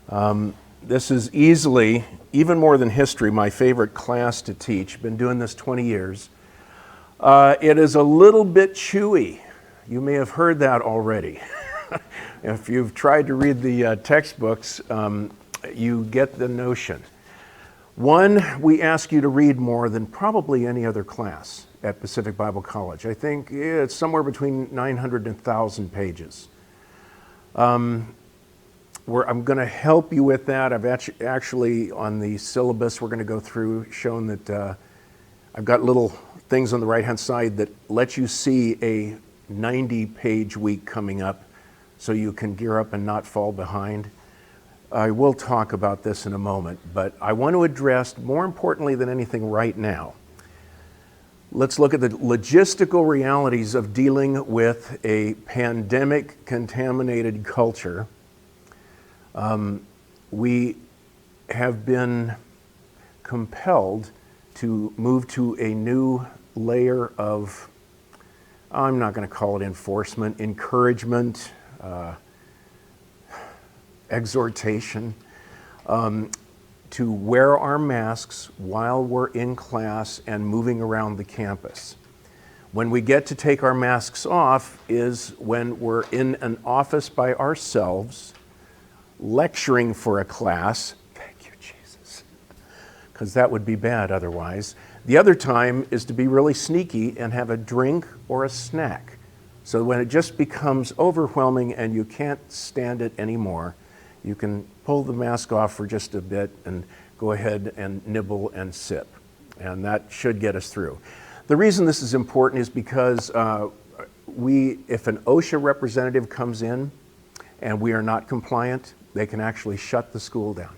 This is easily, even more than history, my favorite class to teach. Been doing this 20 years. It is a little bit chewy. You may have heard that already. If you've tried to read the textbooks, you get the notion. One, we ask you to read more than probably any other class at Pacific Bible College. I think it's somewhere between 900 and 1,000 pages. I'm going to help you with that. I've actually, on the syllabus, we're going to go through, shown that I've got little things on the right-hand side that let you see a 90-page week coming up so you can gear up and not fall behind. I will talk about this in a moment, but I want to address, more importantly than anything right now, let's look at the logistical realities of dealing with a pandemic-contaminated culture. We have been compelled to move to a new layer of, I'm not going to call it enforcement, encouragement, exhortation, to wear our masks while we're in class and moving around the campus. When we get to take our masks off is when we're in an office by ourselves, lecturing for a class. Thank you, Jesus. Because that would be bad otherwise. The other time is to be really sneaky and have a drink or a snack. So when it just becomes overwhelming and you can't stand it anymore, you can pull the mask off for just a bit and go ahead and nibble and sip. And that should get us through. The reason this is important is because if an OSHA representative comes in and we are not compliant, they can actually shut the school down.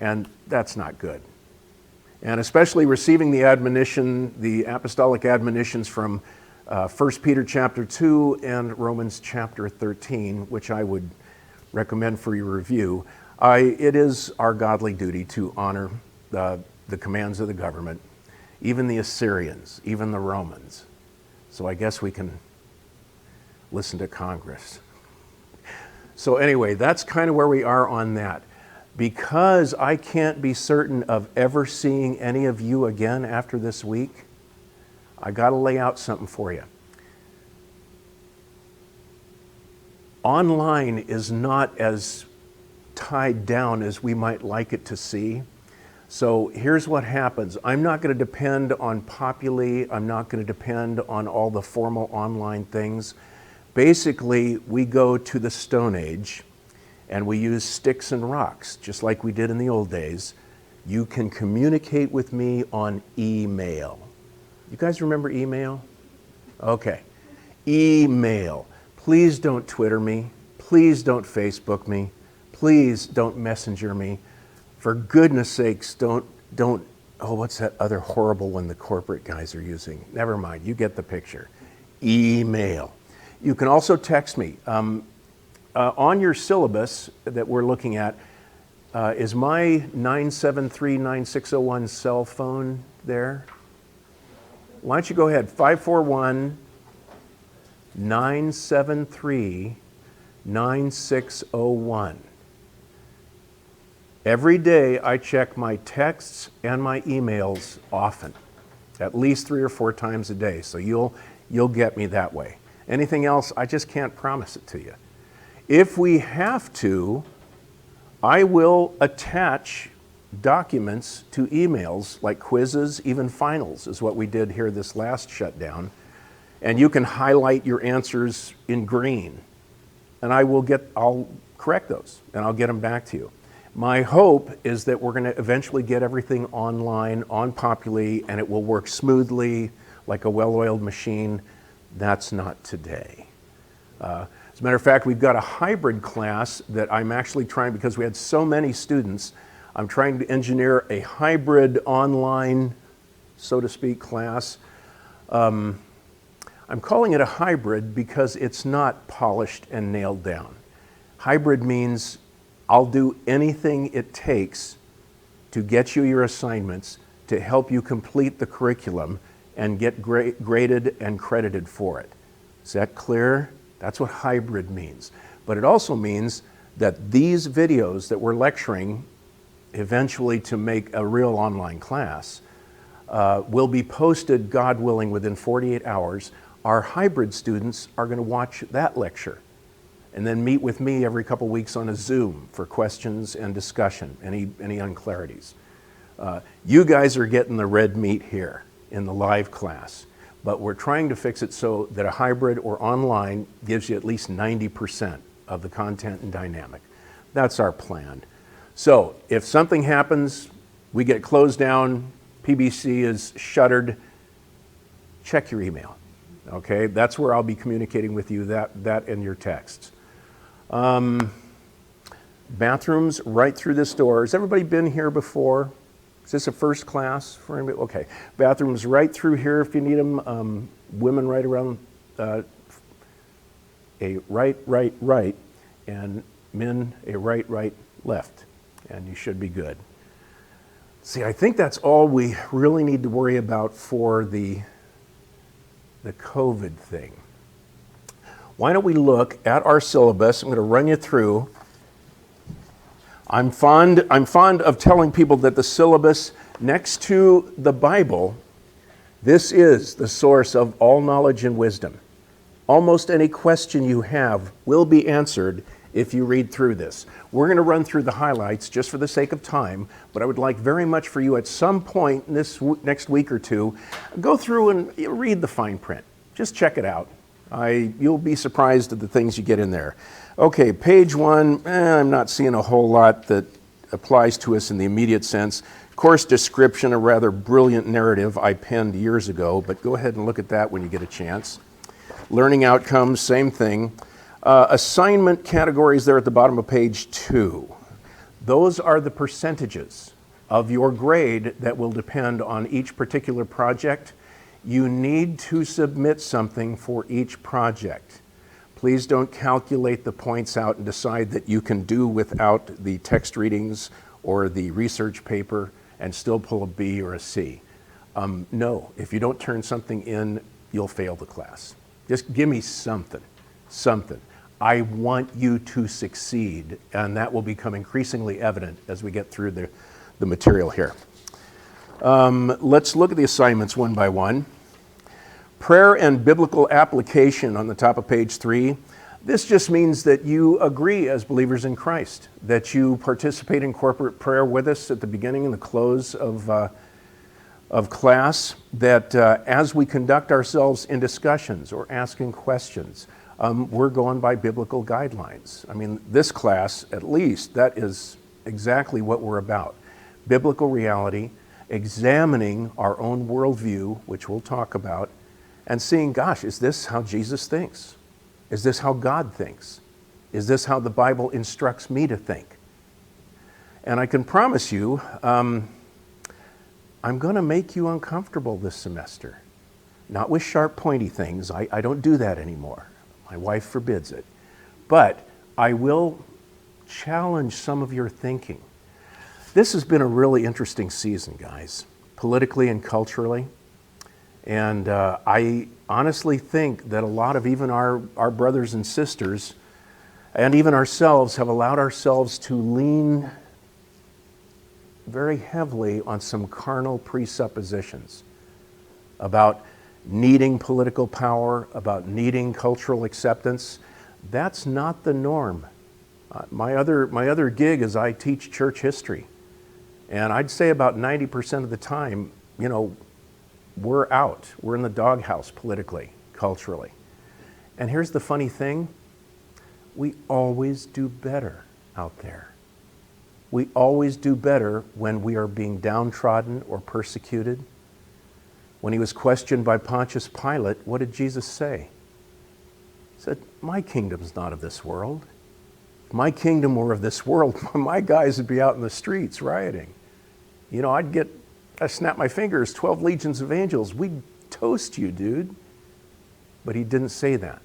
And that's not good. And especially receiving the admonition, the apostolic admonitions from 1 Peter chapter 2 and Romans chapter 13, which I would recommend for your review. It is our godly duty to honor the commands of the government, even the Assyrians, even the Romans. So I guess we can listen to Congress. So anyway, that's kind of where we are on that. Because I can't be certain of ever seeing any of you again after this week, I got to lay out something for you. Online is not as tied down as we might like it to see. So here's what happens. I'm not going to depend on Populi. I'm not going to depend on all the formal online things. Basically, we go to the Stone Age and we use sticks and rocks, just like we did in the old days. You can communicate with me on email. You guys remember email? Okay. Email. Please don't Twitter me. Please don't Facebook me. Please don't Messenger me. For goodness sakes, don't, oh, what's that other horrible one the corporate guys are using? Never mind, you get the picture. Email. You can also text me. On your syllabus that we're looking at, is my 973-9601 cell phone there? Why don't you go ahead, 541-973-9601. Every day I check my texts and my emails often, at least 3 or 4 times a day, so you'll get me that way. Anything else, I just can't promise it to you. If we have to, I will attach documents to emails like quizzes, even finals is what we did here this last shutdown. And you can highlight your answers in green. And I'll correct those and I'll get them back to you. My hope is that we're going to eventually get everything online, on Populi, and it will work smoothly like a well-oiled machine. That's not today. As a matter of fact, we've got a hybrid class that I'm actually trying, because we had so many students, I'm trying to engineer a hybrid online, so to speak, class. I'm calling it a hybrid because it's not polished and nailed down. Hybrid means I'll do anything it takes to get you your assignments, to help you complete the curriculum and get graded and credited for it. Is that clear? That's what hybrid means. But it also means that these videos that we're lecturing eventually to make a real online class will be posted, God willing, within 48 hours. Our hybrid students are going to watch that lecture and then meet with me every couple weeks on a Zoom for questions and discussion, any unclarities. You guys are getting the red meat here in the live class, but we're trying to fix it so that a hybrid or online gives you at least 90% of the content and dynamic. That's our plan. So if something happens, we get closed down, PBC is shuttered, check your email, okay? That's where I'll be communicating with you, that and your texts. Bathrooms right through this door. Has everybody been here before? Is this a first class for anybody? Okay. Bathrooms right through here if you need them. Women right around a right, and men a right, left. And you should be good. See, I think that's all we really need to worry about for the COVID thing. Why don't we look at our syllabus? I'm going to run you through. I'm fond of telling people that the syllabus, next to the Bible, this is the source of all knowledge and wisdom. Almost any question you have will be answered if you read through this. We're going to run through the highlights just for the sake of time, but I would like very much for you at some point in this next week or two, go through and read the fine print. Just check it out. You'll be surprised at the things you get in there. Okay, page 1, I'm not seeing a whole lot that applies to us in the immediate sense. Course description, a rather brilliant narrative I penned years ago, but go ahead and look at that when you get a chance. Learning outcomes, same thing. Assignment categories there at the bottom of page 2. Those are the percentages of your grade that will depend on each particular project. You need to submit something for each project. Please don't calculate the points out and decide that you can do without the text readings or the research paper and still pull a B or a C. No, if you don't turn something in, you'll fail the class. Just give me something. I want you to succeed, and that will become increasingly evident as we get through the material here. Let's look at the assignments one by one. Prayer and biblical application on the top of page 3. This just means that you agree as believers in Christ, that you participate in corporate prayer with us at the beginning and the close of class, that as we conduct ourselves in discussions or asking questions, we're going by biblical guidelines. I mean, this class, at least, that is exactly what we're about. Biblical reality, examining our own worldview, which we'll talk about, and seeing, gosh, is this how Jesus thinks? Is this how God thinks? Is this how the Bible instructs me to think? And I can promise you, I'm going to make you uncomfortable this semester. Not with sharp, pointy things. I don't do that anymore. My wife forbids it. But I will challenge some of your thinking. This has been a really interesting season, guys, politically and culturally. And I honestly think that a lot of even our brothers and sisters, and even ourselves, have allowed ourselves to lean very heavily on some carnal presuppositions about needing political power, about needing cultural acceptance. That's not the norm. My other gig is I teach church history. And I'd say about 90% of the time, you know, we're out. We're in the doghouse politically, culturally. And here's the funny thing. We always do better out there. We always do better when we are being downtrodden or persecuted. When he was questioned by Pontius Pilate, what did Jesus say? He said, my kingdom's not of this world. If my kingdom were of this world, my guys would be out in the streets rioting. You know, I snap my fingers, 12 legions of angels, we'd toast you, dude. But he didn't say that.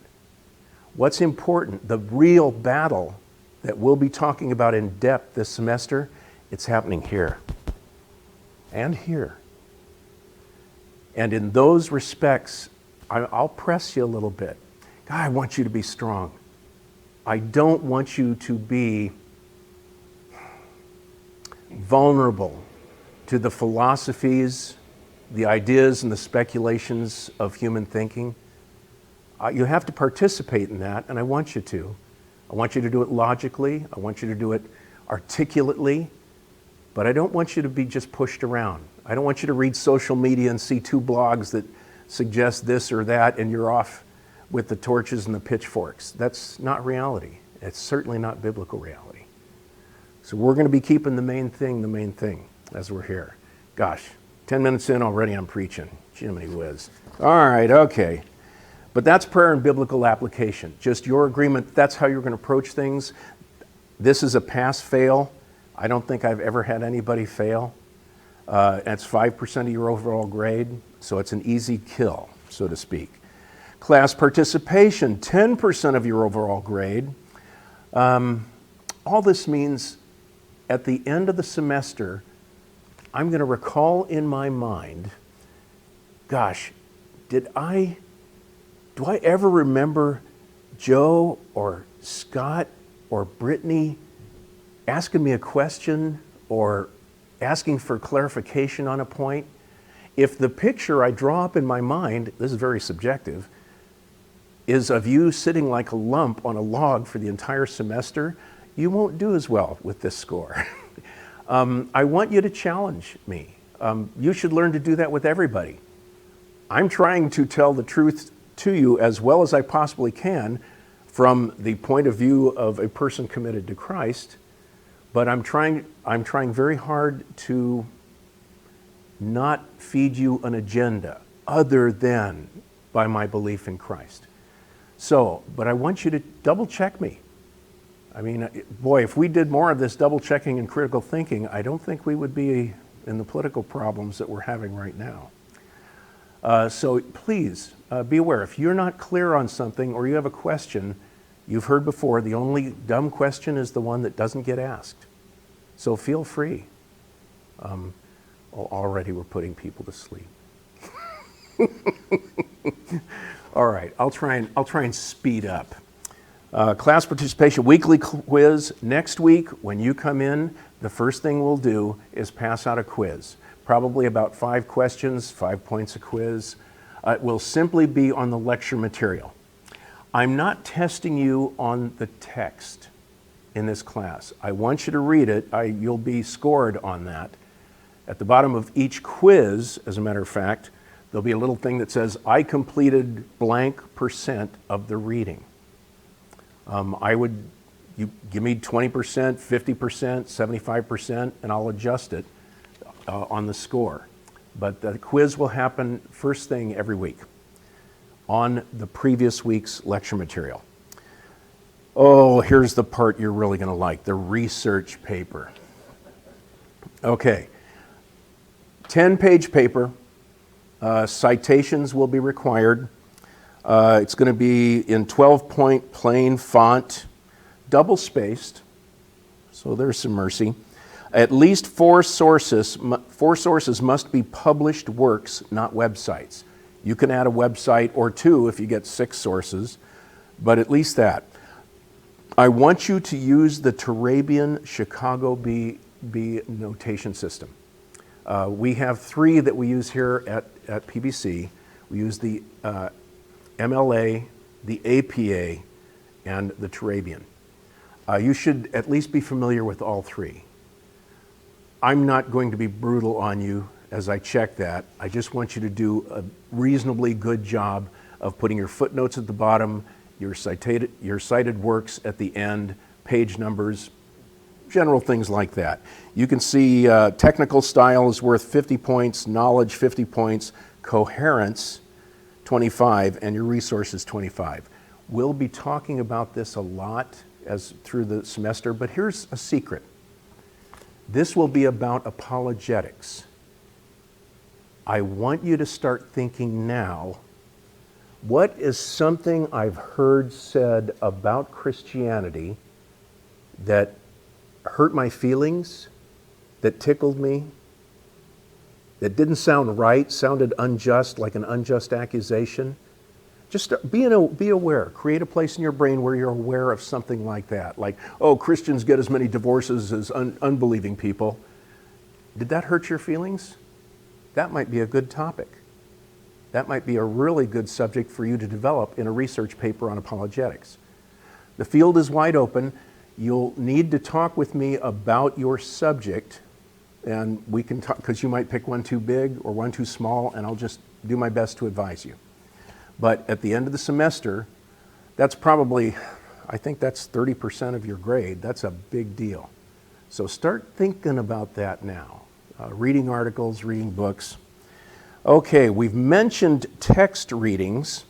What's important, the real battle that we'll be talking about in depth this semester, it's happening here and here. And in those respects, I'll press you a little bit. God, I want you to be strong. I don't want you to be vulnerable to the philosophies, the ideas, and the speculations of human thinking. You have to participate in that, and I want you to. I want you to do it logically. I want you to do it articulately. But I don't want you to be just pushed around. I don't want you to read social media and see 2 blogs that suggest this or that, and you're off with the torches and the pitchforks. That's not reality. It's certainly not biblical reality. So we're going to be keeping the main thing as we're here. Gosh, 10 minutes in already I'm preaching. Jiminy whiz. All right, okay. But that's prayer and biblical application. Just your agreement, that's how you're going to approach things. This is a pass-fail. I don't think I've ever had anybody fail. That's 5% of your overall grade, so it's an easy kill, so to speak. Class participation, 10% of your overall grade. All this means at the end of the semester, I'm going to recall in my mind, gosh, do I ever remember Joe or Scott or Brittany asking me a question or asking for clarification on a point? If the picture I draw up in my mind, this is very subjective, is of you sitting like a lump on a log for the entire semester, you won't do as well with this score. I want you to challenge me. You should learn to do that with everybody. I'm trying to tell the truth to you as well as I possibly can from the point of view of a person committed to Christ, but I'm trying very hard to not feed you an agenda other than by my belief in Christ. So, but I want you to double check me. I mean, boy, if we did more of this double checking and critical thinking, I don't think we would be in the political problems that we're having right now. So please be aware, if you're not clear on something or you have a question, you've heard before, the only dumb question is the one that doesn't get asked. So feel free. Already we're putting people to sleep. All right, I'll try and speed up. Class participation, weekly quiz. Next week, when you come in, the first thing we'll do is pass out a quiz. Probably about 5 questions, 5 points a quiz. It will simply be on the lecture material. I'm not testing you on the text in this class. I want you to read it. You'll be scored on that. At the bottom of each quiz, as a matter of fact, there'll be a little thing that says, I completed blank % of the reading. You give me 20%, 50%, 75%, and I'll adjust it on the score. But the quiz will happen first thing every week on the previous week's lecture material. Oh, here's the part you're really going to like, the research paper. Okay, 10-page paper. Citations will be required. It's going to be in 12-point plain font, double-spaced, so there's some mercy. At least 4 sources must be published works, not websites. You can add a website or 2 if you get 6 sources, but at least that. I want you to use the Turabian Chicago B notation system. We have 3 that we use here at PBC. We use the MLA, the APA, and the Turabian. You should at least be familiar with all 3. I'm not going to be brutal on you as I check that. I just want you to do a reasonably good job of putting your footnotes at the bottom, your cited works at the end, page numbers, general things like that. You can see technical style is worth 50 points, knowledge 50 points, coherence 25, and your resources 25. We'll be talking about this a lot through the semester, but here's a secret. This will be about apologetics. I want you to start thinking now, what is something I've heard said about Christianity that hurt my feelings, that tickled me, that didn't sound right, sounded unjust, like an unjust accusation, Just be aware. Create a place in your brain where you're aware of something like that. Like, oh, Christians get as many divorces as unbelieving people. Did that hurt your feelings? That might be a good topic. That might be a really good subject for you to develop in a research paper on apologetics. The field is wide open. You'll need to talk with me about your subject, and we can talk, because you might pick one too big or one too small, and I'll just do my best to advise you. But at the end of the semester, that's probably, I think that's 30% of your grade. That's a big deal. So start thinking about that now. Reading articles, reading books. Okay, we've mentioned text readings.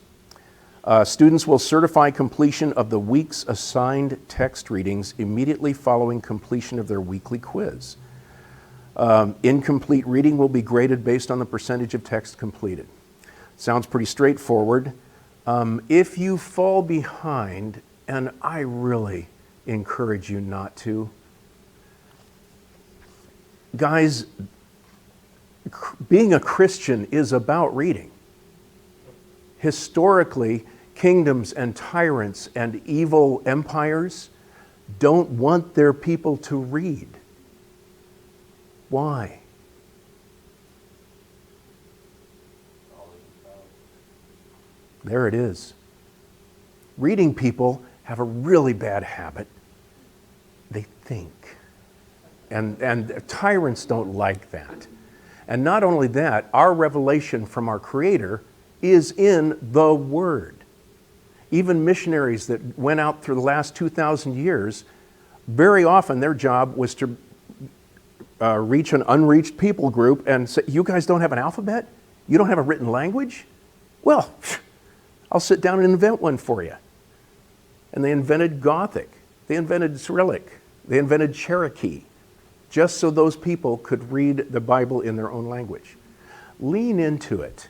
Students will certify completion of the week's assigned text readings immediately following completion of their weekly quiz. Incomplete reading will be graded based on the percentage of text completed. Sounds pretty straightforward. If you fall behind, and I really encourage you not to, guys, being a Christian is about reading. Historically, kingdoms and tyrants and evil empires don't want their people to read. Why? There it is. Reading people have a really bad habit. They think. And tyrants don't like that. And not only that, our revelation from our Creator is in the Word. Even missionaries that went out through the last 2,000 years, very often their job was to reach an unreached people group and say, you guys don't have an alphabet? You don't have a written language? Well, I'll sit down and invent one for you. And they invented Gothic. They invented Cyrillic. They invented Cherokee, just so those people could read the Bible in their own language. Lean into it.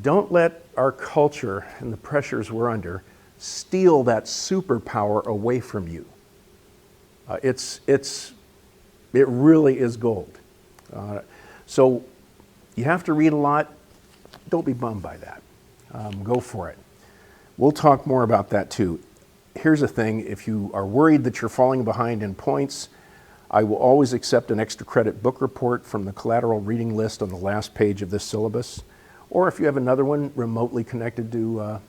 Don't let our culture and the pressures we're under steal that superpower away from you. It really is gold. So you have to read a lot. Don't be bummed by that. Go for it. We'll talk more about that too. Here's the thing, if you are worried that you're falling behind in points, I will always accept an extra credit book report from the collateral reading list on the last page of this syllabus. Or if you have another one remotely connected to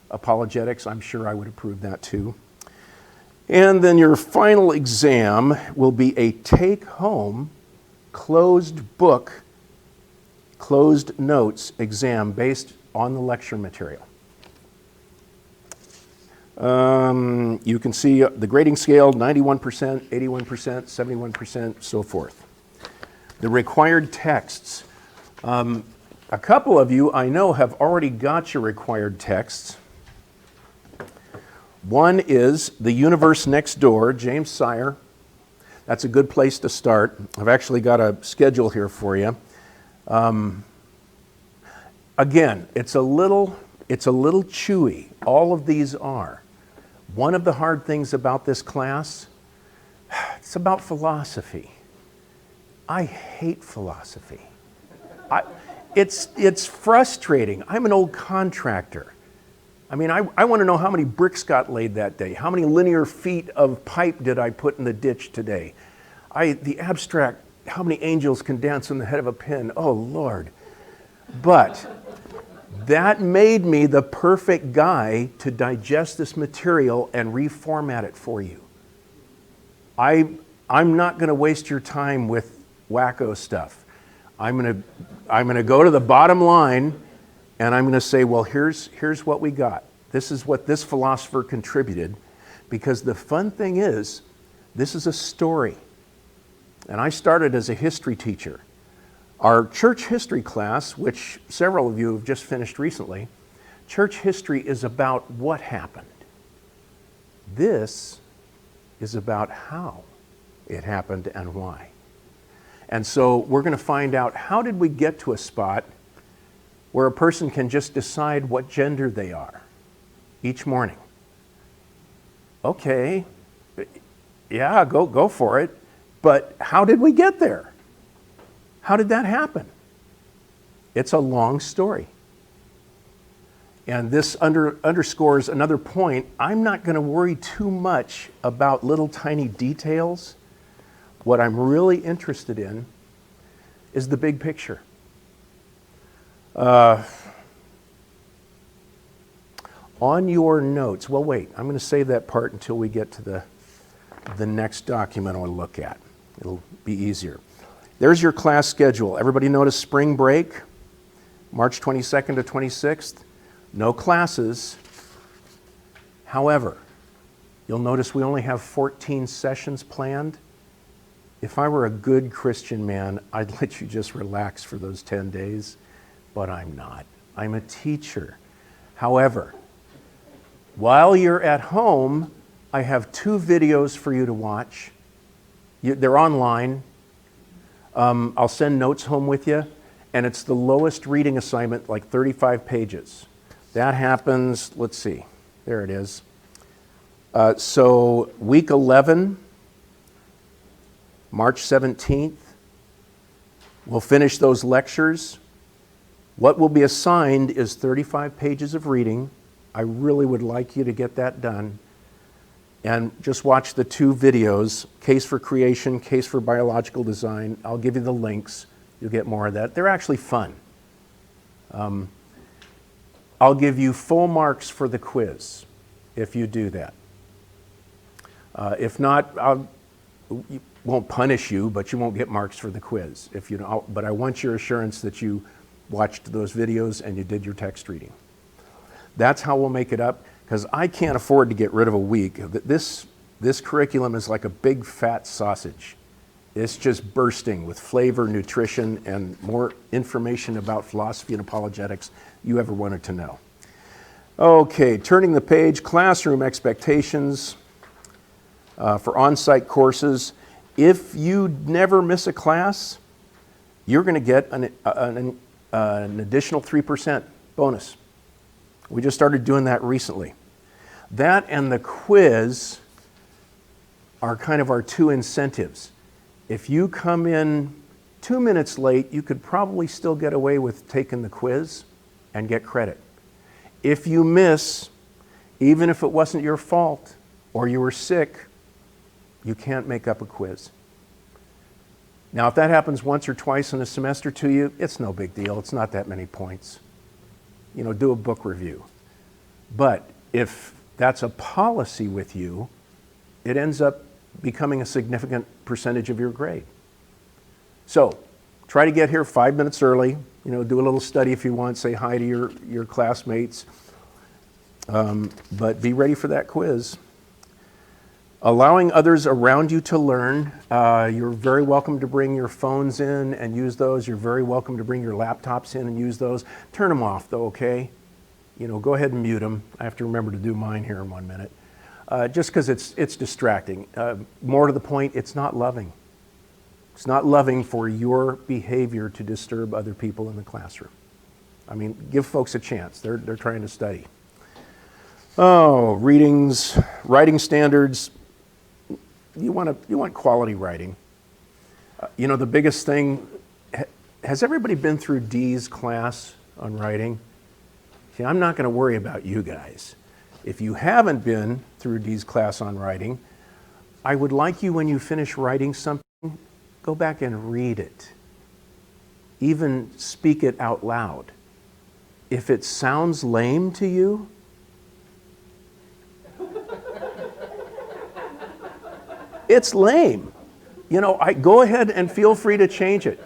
apologetics, I'm sure I would approve that too. And then your final exam will be a take-home, closed book, closed notes exam based on the lecture material. You can see the grading scale, 91%, 81%, 71%, so forth. The required texts. A couple of you I know have already got your required texts. One is The Universe Next Door, James Sire. That's a good place to start. I've actually got a schedule here for you. Again, it's a little chewy. All of these are. One of the hard things about this class, it's about philosophy. I hate philosophy. It's frustrating. I'm an old contractor. I mean, I want to know how many bricks got laid that day. How many linear feet of pipe did I put in the ditch today? The abstract, how many angels can dance on the head of a pin? Oh, Lord. But that made me the perfect guy to digest this material and reformat it for you. I'm not going to waste your time with wacko stuff. I'm going to go to the bottom line, and I'm going to say, well, here's what we got. This is what this philosopher contributed, because the fun thing is, this is a story. And I started as a history teacher. Our church history class, which several of you have just finished recently, church history is about what happened. This is about how it happened and why. And so we're going to find out, how did we get to a spot where a person can just decide what gender they are each morning? Okay, yeah, go for it. But how did we get there? How did that happen? It's a long story. And this underscores another point. I'm not going to worry too much about little tiny details. What I'm really interested in is the big picture. On your notes, well, wait, I'm going to save that part until we get to the next document I'll look at. It'll be easier. There's your class schedule. Everybody notice spring break, March 22nd to 26th. No classes. However, you'll notice we only have 14 sessions planned. If I were a good Christian man, I'd let you just relax for those 10 days, but I'm not. I'm a teacher. However, while you're at home, I have 2 videos for you to watch. They're online. I'll send notes home with you, and it's the lowest reading assignment, like 35 pages. That happens, let's see, there it is. So week 11, March 17th, we'll finish those lectures. What will be assigned is 35 pages of reading. I really would like you to get that done. And just watch the 2 videos, Case for Creation, Case for Biological Design. I'll give you the links. You'll get more of that. They're actually fun. I'll give you full marks for the quiz if you do that. If not, won't punish you, but you won't get marks for the quiz. If you don't, but I want your assurance that you watched those videos and you did your text reading. That's how we'll make it up, because I can't afford to get rid of a week. This curriculum is like a big fat sausage. It's just bursting with flavor, nutrition, and more information about philosophy and apologetics you ever wanted to know. Okay, turning the page, classroom expectations for on-site courses. If you never miss a class, you're going to get an additional 3% bonus. We just started doing that recently. That and the quiz are kind of our 2 incentives. If you come in 2 minutes late, you could probably still get away with taking the quiz and get credit. If you miss, even if it wasn't your fault or you were sick, you can't make up a quiz. Now, if that happens once or twice in a semester to you, it's no big deal. It's not that many points. You know, do a book review. But if that's a policy with you, it ends up becoming a significant percentage of your grade. So try to get here 5 minutes early. You know, do a little study if you want, say hi to your classmates. But be ready for that quiz. Allowing others around you to learn. You're very welcome to bring your phones in and use those. You're very welcome to bring your laptops in and use those. Turn them off though, okay? You know, go ahead and mute them. I have to remember to do mine here in 1 minute. Just because it's distracting. More to the point, it's not loving. It's not loving for your behavior to disturb other people in the classroom. I mean, give folks a chance. They're trying to study. Oh, readings, writing standards. You want quality writing. You know, the biggest thing, has everybody been through Dee's class on writing? See, I'm not going to worry about you guys. If you haven't been through Dee's class on writing, I would like you, when you finish writing something, go back and read it. Even speak it out loud. If it sounds lame to you, it's lame. You know, go ahead and feel free to change it.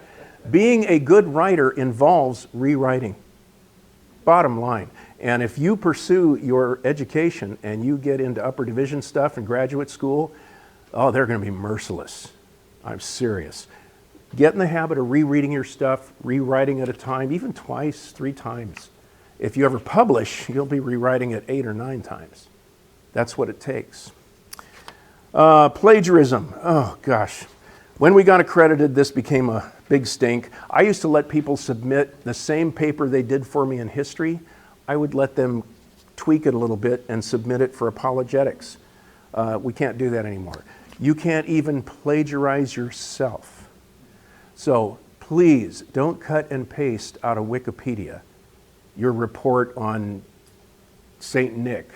Being a good writer involves rewriting. Bottom line. And if you pursue your education and you get into upper division stuff in graduate school, oh, they're going to be merciless. I'm serious. Get in the habit of rereading your stuff, rewriting at a time, even twice, 3 times. If you ever publish, you'll be rewriting it 8 or 9 times. That's what it takes. Plagiarism. Oh, gosh. When we got accredited, this became a big stink. I used to let people submit the same paper they did for me in history. I would let them tweak it a little bit and submit it for apologetics. We can't do that anymore. You can't even plagiarize yourself. So please don't cut and paste out of Wikipedia your report on Saint Nick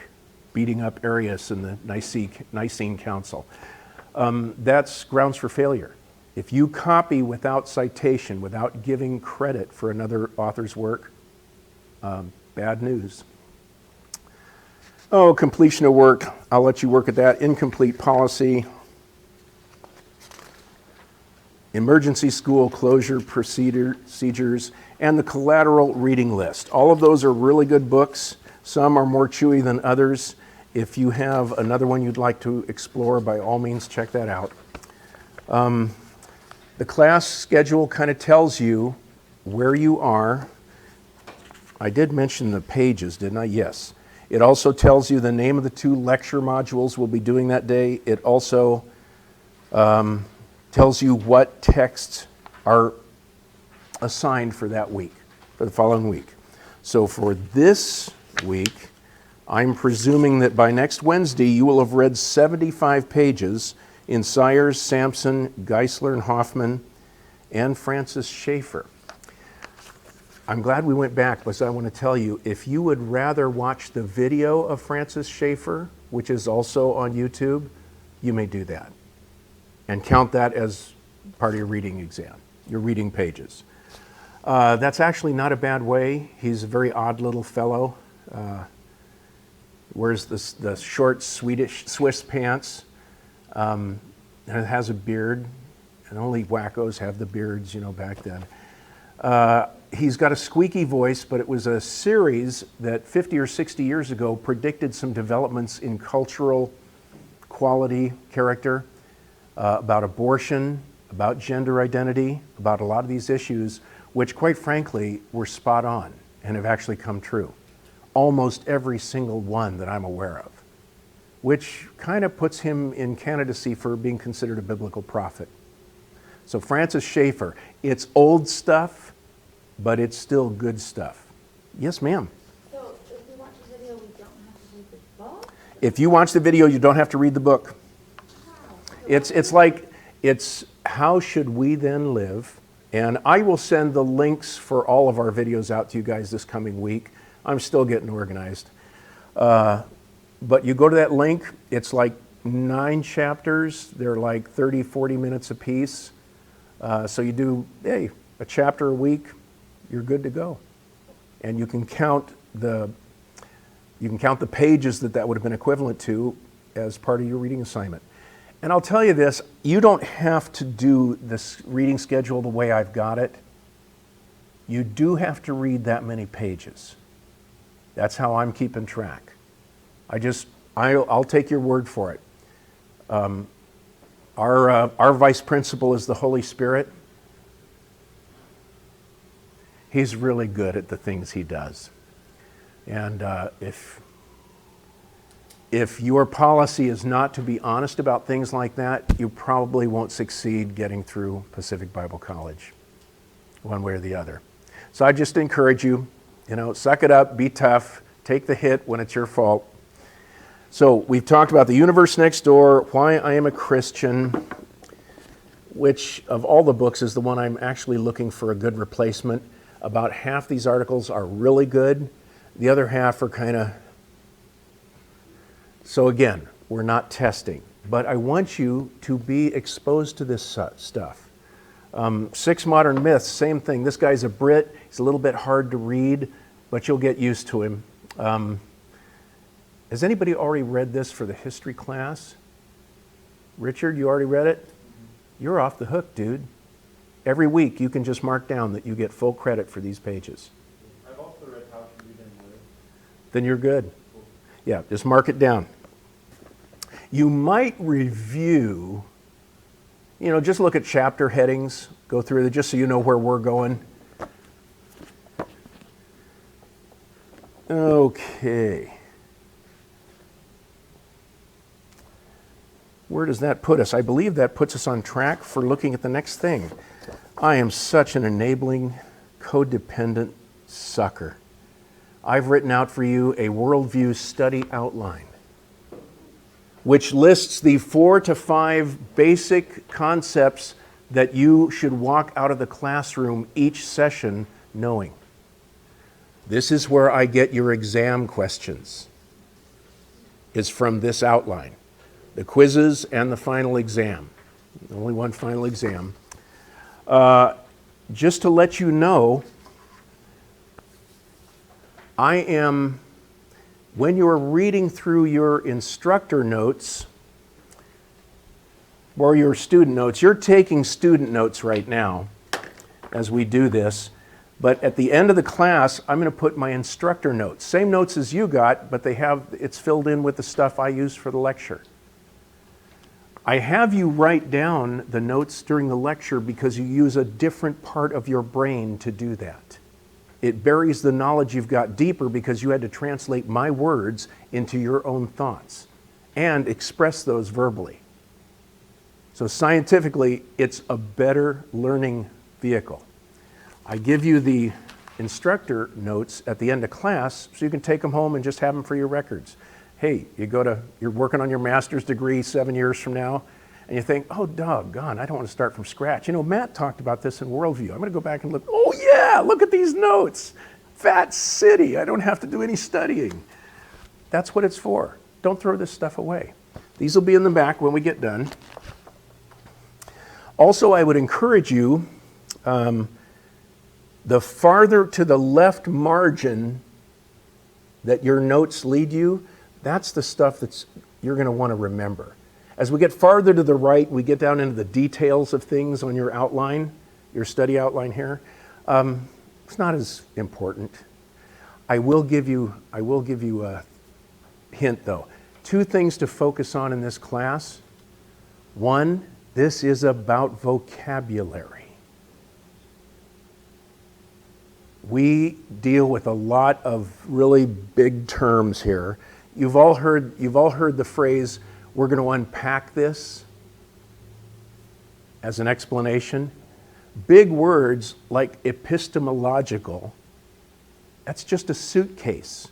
beating up Arius in the Nicene Council. That's grounds for failure. If you copy without citation, without giving credit for another author's work, bad news. Oh, completion of work. I'll let you work at that. Incomplete policy. Emergency school closure procedures, and the collateral reading list. All of those are really good books. Some are more chewy than others. If you have another one you'd like to explore, by all means, check that out. The class schedule kind of tells you where you are. I did mention the pages, didn't I? Yes. It also tells you the name of the 2 lecture modules we'll be doing that day. It also tells you what texts are assigned for that week, for the following week. So for this week, I'm presuming that by next Wednesday you will have read 75 pages in Sayers, Sampson, Geisler, and Hoffman, and Francis Schaeffer. I'm glad we went back, because I want to tell you, if you would rather watch the video of Francis Schaeffer, which is also on YouTube, you may do that. And count that as part of your reading exam, your reading pages. That's actually not a bad way. He's a very odd little fellow. Wears the short Swiss pants, and has a beard, and only wackos have the beards, back then. He's got a squeaky voice, but it was a series that 50 or 60 years ago predicted some developments in cultural quality, character, about abortion, about gender identity, about a lot of these issues, which quite frankly were spot on and have actually come true. Almost every single one that I'm aware of, which kind of puts him in candidacy for being considered a biblical prophet. So Francis Schaeffer, it's old stuff, but it's still good stuff. Yes, ma'am? So if we watch the video, we don't have to read the book? If you watch the video, you don't have to read the book. It's how should we then live? And I will send the links for all of our videos out to you guys this coming week. I'm still getting organized. But you go to that link, it's like 9 chapters. They're like 30, 40 minutes a piece. So you do, a chapter a week, you're good to go. And you can count the pages that would have been equivalent to as part of your reading assignment. And I'll tell you this, you don't have to do this reading schedule the way I've got it. You do have to read that many pages. That's how I'm keeping track. I'll take your word for it. Our vice principal is the Holy Spirit. He's really good at the things he does. And if your policy is not to be honest about things like that, you probably won't succeed getting through Pacific Bible College, one way or the other. So I just encourage you, suck it up, be tough, take the hit when it's your fault. So we've talked about the universe next door, why I am a Christian, which of all the books is the one I'm actually looking for a good replacement. About half these articles are really good. The other half are kind of... So again, we're not testing, but I want you to be exposed to this stuff. 6 Modern Myths, same thing. This guy's a Brit. He's a little bit hard to read, but you'll get used to him. Has anybody already read this for the history class? Richard, you already read it? You're off the hook, dude. Every week you can just mark down that you get full credit for these pages. I've also read How to Read and Live. Then you're good. Yeah, just mark it down. You might review, just look at chapter headings, go through it just so you know where we're going. Okay. Where does that put us? I believe that puts us on track for looking at the next thing. I am such an enabling, codependent sucker. I've written out for you a worldview study outline, which lists the 4 to 5 basic concepts that you should walk out of the classroom each session knowing. This is where I get your exam questions. is from this outline. The quizzes and the final exam. Only one final exam. Just to let you know, when you're reading through your instructor notes or your student notes, you're taking student notes right now as we do this, but at the end of the class, I'm going to put my instructor notes. Same notes as you got, but it's filled in with the stuff I used for the lecture. I have you write down the notes during the lecture because you use a different part of your brain to do that. It buries the knowledge you've got deeper because you had to translate my words into your own thoughts and express those verbally. So scientifically, it's a better learning vehicle. I give you the instructor notes at the end of class so you can take them home and just have them for your records. Hey, you're working on your master's degree 7 years from now, and you think, oh, doggone, I don't want to start from scratch. You know, Matt talked about this in Worldview. I'm going to go back and look. Oh, yeah, look at these notes. Fat city. I don't have to do any studying. That's what it's for. Don't throw this stuff away. These will be in the back when we get done. Also, I would encourage you, the farther to the left margin that your notes lead you, that's the stuff you're going to want to remember. As we get farther to the right, we get down into the details of things on your outline, your study outline here. It's not as important. I will give you a hint though. 2 things to focus on in this class. 1, this is about vocabulary. We deal with a lot of really big terms here. You've all heard the phrase, we're going to unpack this as an explanation. Big words like epistemological, that's just a suitcase.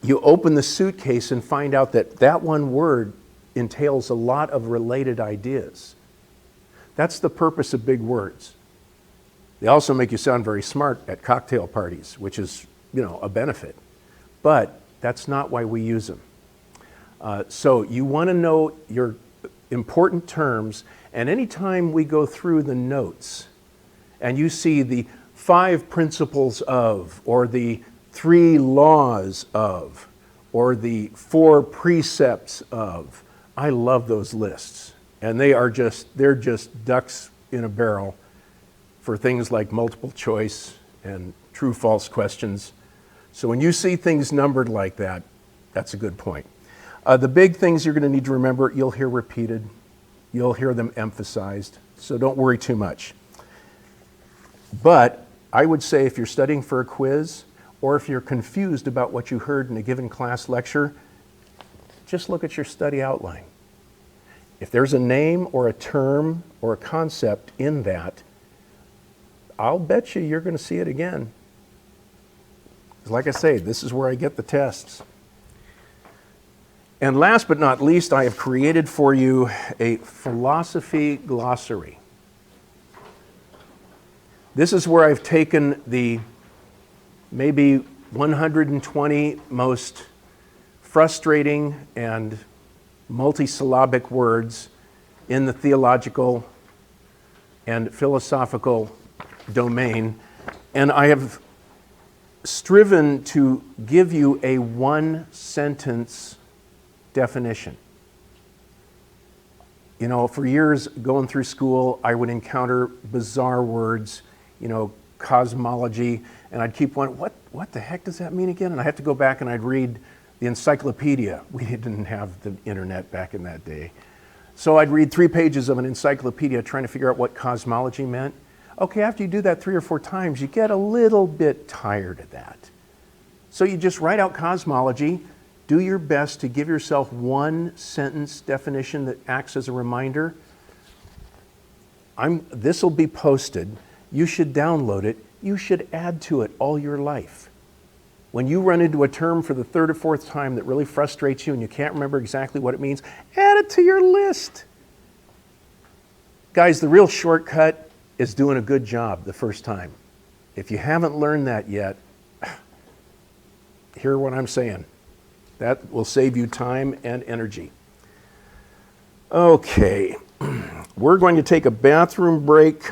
You open the suitcase and find out that one word entails a lot of related ideas. That's the purpose of big words. They also make you sound very smart at cocktail parties, which is, a benefit. But that's not why we use them. So you want to know your important terms, and anytime we go through the notes and you see the 5 principles of, or the 3 laws of, or the 4 precepts of, I love those lists. And they're just ducks in a barrel for things like multiple choice and true-false questions. So when you see things numbered like that, that's a good point. The big things you're going to need to remember, you'll hear repeated. You'll hear them emphasized. So don't worry too much. But I would say if you're studying for a quiz, or if you're confused about what you heard in a given class lecture, just look at your study outline. If there's a name or a term or a concept in that, I'll bet you're going to see it again. Like I say, this is where I get the tests. And last but not least, I have created for you a philosophy glossary. This is where I've taken the maybe 120 most frustrating and multisyllabic words in the theological and philosophical domain, and I have striven to give you a 1-sentence definition. For years going through school, I would encounter bizarre words, cosmology, and I'd keep wondering, what the heck does that mean again? And I have to go back and I'd read the encyclopedia. We didn't have the internet back in that day. So I'd read 3 pages of an encyclopedia trying to figure out what cosmology meant. Okay, after you do that 3 or 4 times, you get a little bit tired of that. So you just write out cosmology, do your best to give yourself 1-sentence definition that acts as a reminder. This will be posted. You should download it. You should add to it all your life. When you run into a term for the 3rd or 4th time that really frustrates you and you can't remember exactly what it means, add it to your list. Guys, the real shortcut is doing a good job the first time. If you haven't learned that yet, hear what I'm saying. That will save you time and energy. Okay, we're going to take a bathroom break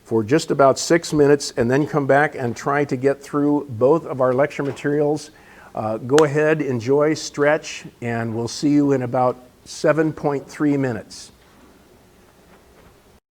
for just about 6 minutes and then come back and try to get through both of our lecture materials. Go ahead, enjoy, stretch, and we'll see you in about 7.3 minutes.